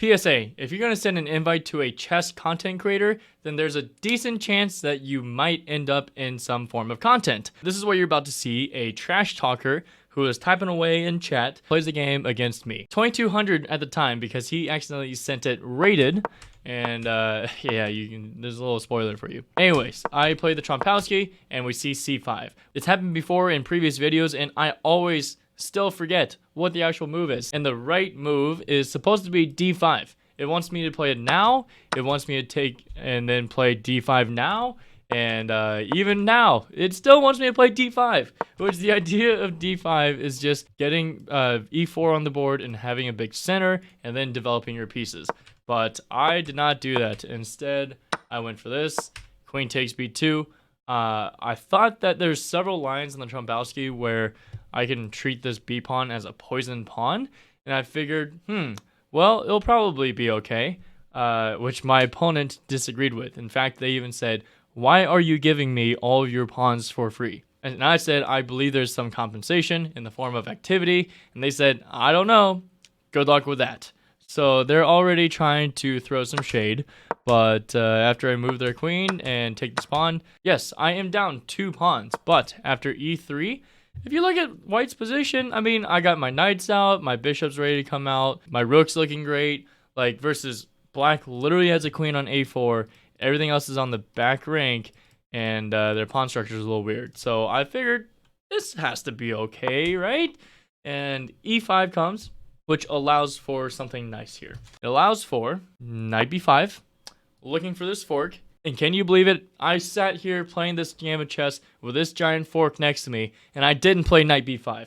PSA, if you're going to send an invite to a chess content creator, then there's a decent chance that you might end up in some form of content. This is where you're about to see a trash talker who is typing away in chat, plays the game against me. 2200 at the time because he accidentally sent it rated. And yeah, there's a little spoiler for you. Anyways, I played the Trompowsky and we see c5. It's happened before in previous videos and I always still forget what the actual move is. And the right move is supposed to be d5. It wants me to play it now. It wants me to take and then play d5 now. And even now, it still wants me to play d5, which the idea of d5 is just getting e4 on the board and having a big center and then developing your pieces. But I did not do that. Instead, I went for this. Queen takes b2. I thought that there's several lines in the Trompowsky where I can treat this b pawn as a poisoned pawn. And I figured, well, it'll probably be okay, which my opponent disagreed with. In fact, they even said, "Why are you giving me all of your pawns for free?" And I said, I believe there's some compensation in the form of activity. And they said, I don't know. Good luck with that. So they're already trying to throw some shade. But after I move their queen and take this pawn, yes, I am down 2 pawns. But after e3, if you look at white's position, I mean, I got my knights out, my bishop's ready to come out, my rook's looking great. Like versus black literally has a queen on a4. Everything else is on the back rank, and their pawn structure is a little weird. So I figured this has to be okay, right? And e5 comes, which allows for something nice here. It allows for knight b5, looking for this fork. And can you believe it? I sat here playing this game of chess with this giant fork next to me, and I didn't play knight b5.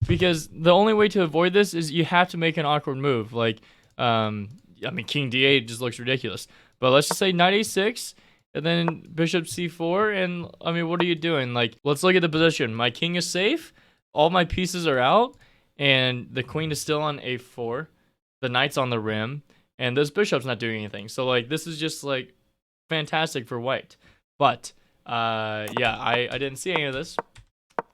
Because the only way to avoid this is you have to make an awkward move. Like, I mean, king d8 just looks ridiculous. But let's just say knight a6, and then bishop c4, and I mean, what are you doing? Like, let's look at the position. My king is safe, all my pieces are out, and the queen is still on a4, the knight's on the rim, and this bishop's not doing anything. So, like, this is just, like, fantastic for white. But, yeah, I didn't see any of this.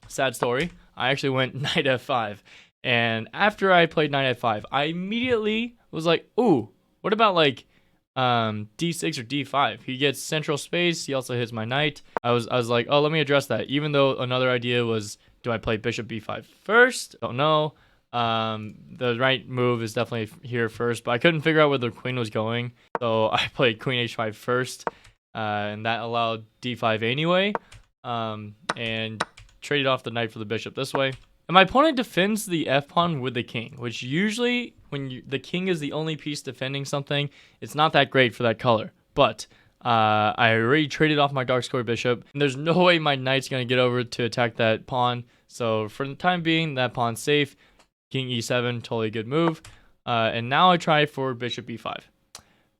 Sad story. I actually went knight f5, and after I played knight f5, I immediately was like, ooh, what about, like, d6 or d5. He gets central space. He also hits my knight. I was like, oh, let me address that. Even though another idea was, do I play bishop b5 first? Don't know. The right move is definitely here first, but I couldn't figure out where the queen was going, so I played queen h5 first, and that allowed d5 anyway, and traded off the knight for the bishop this way. And my opponent defends the f-pawn with the king, which usually, when the king is the only piece defending something, it's not that great for that color. But I already traded off my dark square bishop, and there's no way my knight's going to get over to attack that pawn. So for the time being, that pawn's safe. King e7, totally good move. And now I try for bishop b5.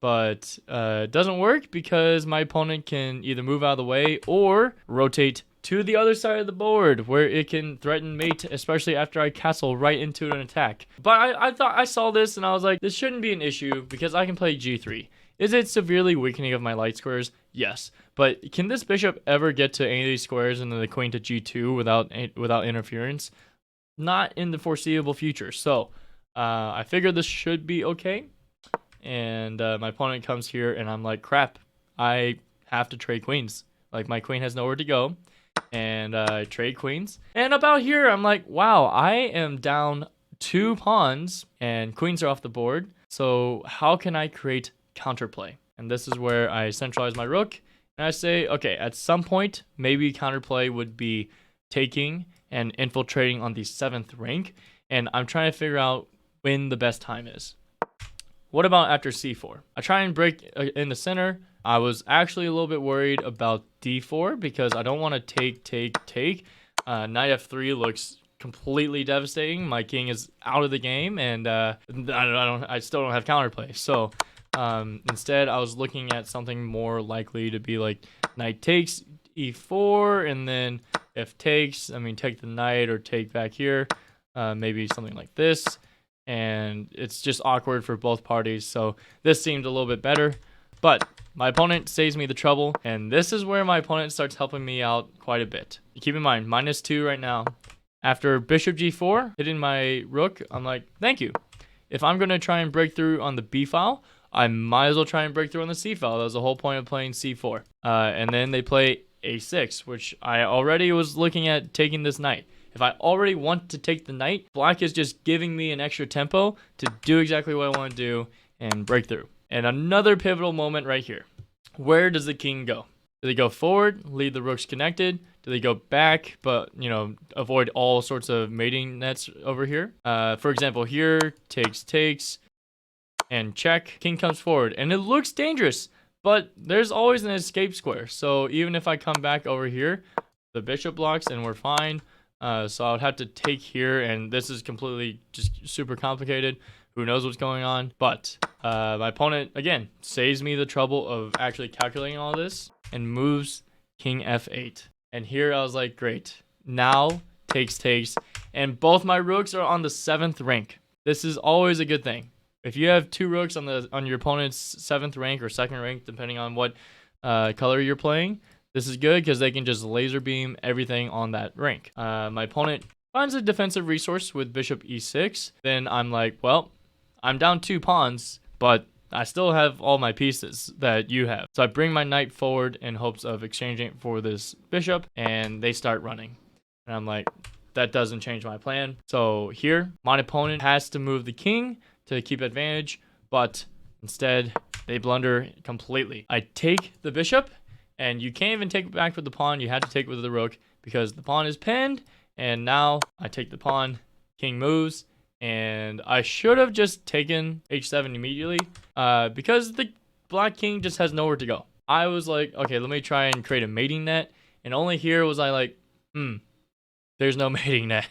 But it doesn't work because my opponent can either move out of the way or rotate to the other side of the board where it can threaten mate, especially after I castle right into an attack. But I thought I saw this and I was like, this shouldn't be an issue because I can play g3. Is it severely weakening of my light squares? Yes. But can this bishop ever get to any of these squares and then the queen to g2 without interference? Not in the foreseeable future. So I figured this should be okay. And my opponent comes here and I'm like, crap, I have to trade queens. Like my queen has nowhere to go. And trade queens. And about here, I'm like, wow, I am down 2 pawns and queens are off the board. So how can I create counterplay? And this is where I centralize my rook. And I say, okay, at some point, maybe counterplay would be taking and infiltrating on the 7th rank. And I'm trying to figure out when the best time is. What about after c4? I try and break in the center. I was actually a little bit worried about d4 because I don't want to take. Knight f3 looks completely devastating. My king is out of the game, and I still don't have counterplay. So instead, I was looking at something more likely to be like knight takes e4, and then if takes, I mean take the knight or take back here, maybe something like this. And it's just awkward for both parties. So this seemed a little bit better. But my opponent saves me the trouble. And this is where my opponent starts helping me out quite a bit. Keep in mind, -2 right now. After bishop g4, hitting my rook, I'm like, thank you. if I'm going to try and break through on the B file, I might as well try and break through on the C file. That was the whole point of playing C4. And then they play A6, which I already was looking at taking this knight. If I already want to take the knight, black is just giving me an extra tempo to do exactly what I want to do and break through. And another pivotal moment right here. Where does the king go? Do they go forward, leave the rooks connected? Do they go back, but, you know, avoid all sorts of mating nets over here? For example, here, takes, and check. King comes forward, and it looks dangerous, but there's always an escape square. So even if I come back over here, the bishop blocks, and we're fine. So I would have to take here, and this is completely just super complicated. Who knows what's going on? But my opponent, again, saves me the trouble of actually calculating all this and moves king f8. And here I was like, great. Now takes, and both my rooks are on the 7th rank. This is always a good thing. If you have 2 rooks on your opponent's 7th rank or 2nd rank, depending on what color you're playing, this is good because they can just laser beam everything on that rank. My opponent finds a defensive resource with bishop e6. Then I'm like, well, I'm down 2 pawns, but I still have all my pieces that you have. So I bring my knight forward in hopes of exchanging it for this bishop, and they start running. And I'm like, that doesn't change my plan. So here, my opponent has to move the king to keep advantage, but instead, they blunder completely. I take the bishop, and you can't even take it back with the pawn. You have to take it with the rook because the pawn is pinned, and now I take the pawn, king moves, and I should have just taken h7 immediately because the black king just has nowhere to go. I was like, okay, let me try and create a mating net. And only here was I like, there's no mating net.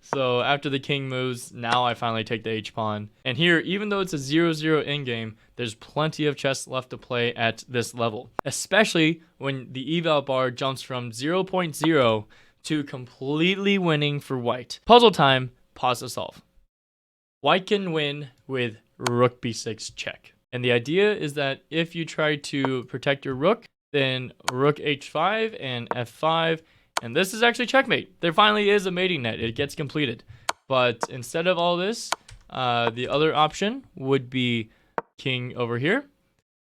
So after the king moves, now I finally take the h-pawn. And here, even though it's a 0-0 endgame, there's plenty of chess left to play at this level. Especially when the eval bar jumps from 0.0 to completely winning for white. Puzzle time. Pause to solve. White can win with rook b6 check. And the idea is that if you try to protect your rook, then rook h5 and f5, and this is actually checkmate. There finally is a mating net. It gets completed. But instead of all this, the other option would be king over here,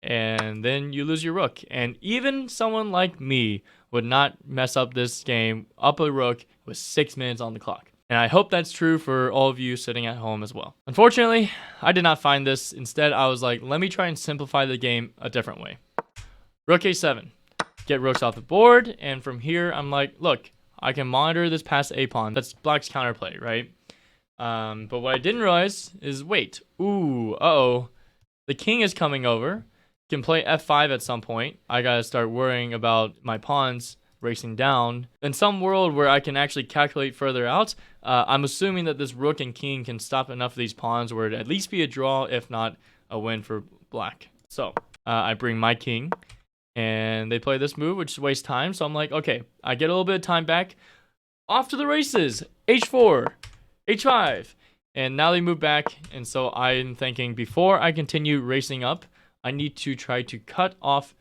and then you lose your rook. And even someone like me would not mess up this game up a rook with 6 minutes on the clock. And I hope that's true for all of you sitting at home as well. Unfortunately, I did not find this. Instead, I was like, let me try and simplify the game a different way. Rook a7. Get rooks off the board. And from here, I'm like, look, I can monitor this past a pawn. That's black's counterplay, right? But what I didn't realize is, wait. The king is coming over. Can play f5 at some point. I gotta start worrying about my pawns racing down. In some world where I can actually calculate further out, I'm assuming that this rook and king can stop enough of these pawns where it'd at least be a draw, if not a win for black. So I bring my king, and they play this move, which wastes time. So I'm like, okay, I get a little bit of time back. Off to the races. H4, H5, and now they move back. And so I'm thinking, before I continue racing up, I need to try to cut off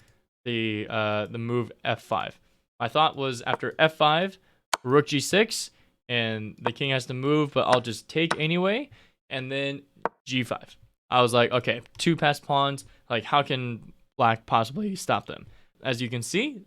the move f5. My thought was after f5, rook g6, and the king has to move, but I'll just take anyway, and then g5. I was like, okay, 2 passed pawns. Like, how can black possibly stop them? As you can see,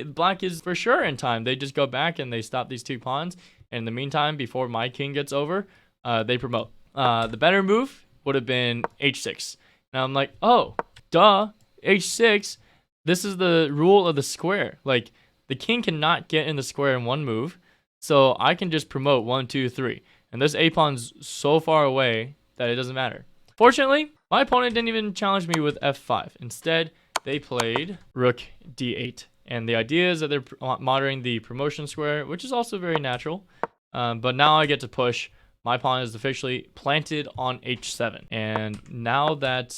black is for sure in time. They just go back and they stop these 2 pawns. And in the meantime, before my king gets over, they promote. The better move would have been h6. Now I'm like, oh, duh, h6. This is the rule of the square. Like, the king cannot get in the square in one move, so I can just promote 1, 2, 3. And this a-pawn's so far away that it doesn't matter. Fortunately, my opponent didn't even challenge me with f5. Instead, they played rook d8. And the idea is that they're monitoring the promotion square, which is also very natural. But now I get to push. My pawn is officially planted on h7. And now that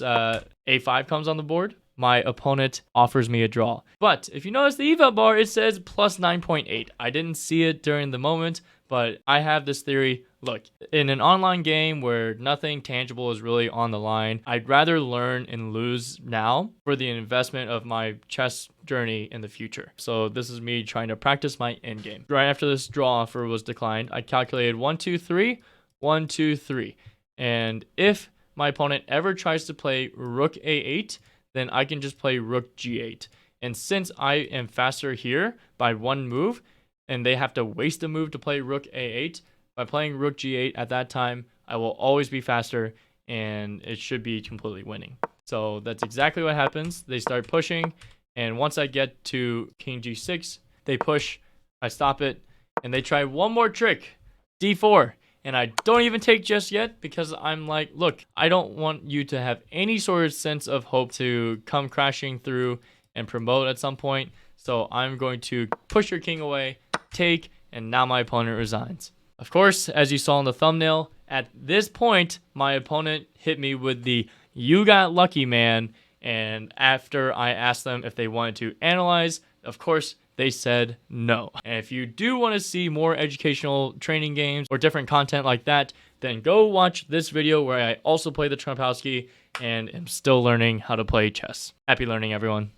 a5 comes on the board, my opponent offers me a draw. But if you notice the eval bar, it says plus 9.8. I didn't see it during the moment, but I have this theory. Look, in an online game where nothing tangible is really on the line, I'd rather learn and lose now for the investment of my chess journey in the future. So this is me trying to practice my endgame. Right after this draw offer was declined, I calculated 1, 2, 3, 1, 2, 3. And if my opponent ever tries to play rook a8, then I can just play rook g8. And since I am faster here by one move, and they have to waste a move to play rook a8, by playing rook g8 at that time, I will always be faster, and it should be completely winning. So that's exactly what happens. They start pushing, and once I get to king g6, they push, I stop it, and they try one more trick, d4. And I don't even take just yet because I'm like, look, I don't want you to have any sort of sense of hope to come crashing through and promote at some point. So I'm going to push your king away, take, and now my opponent resigns. Of course, as you saw in the thumbnail, at this point, my opponent hit me with the "you got lucky, man." And after I asked them if they wanted to analyze, of course, they said no. And if you do want to see more educational training games or different content like that, then go watch this video where I also play the Trompowsky and am still learning how to play chess. Happy learning, everyone.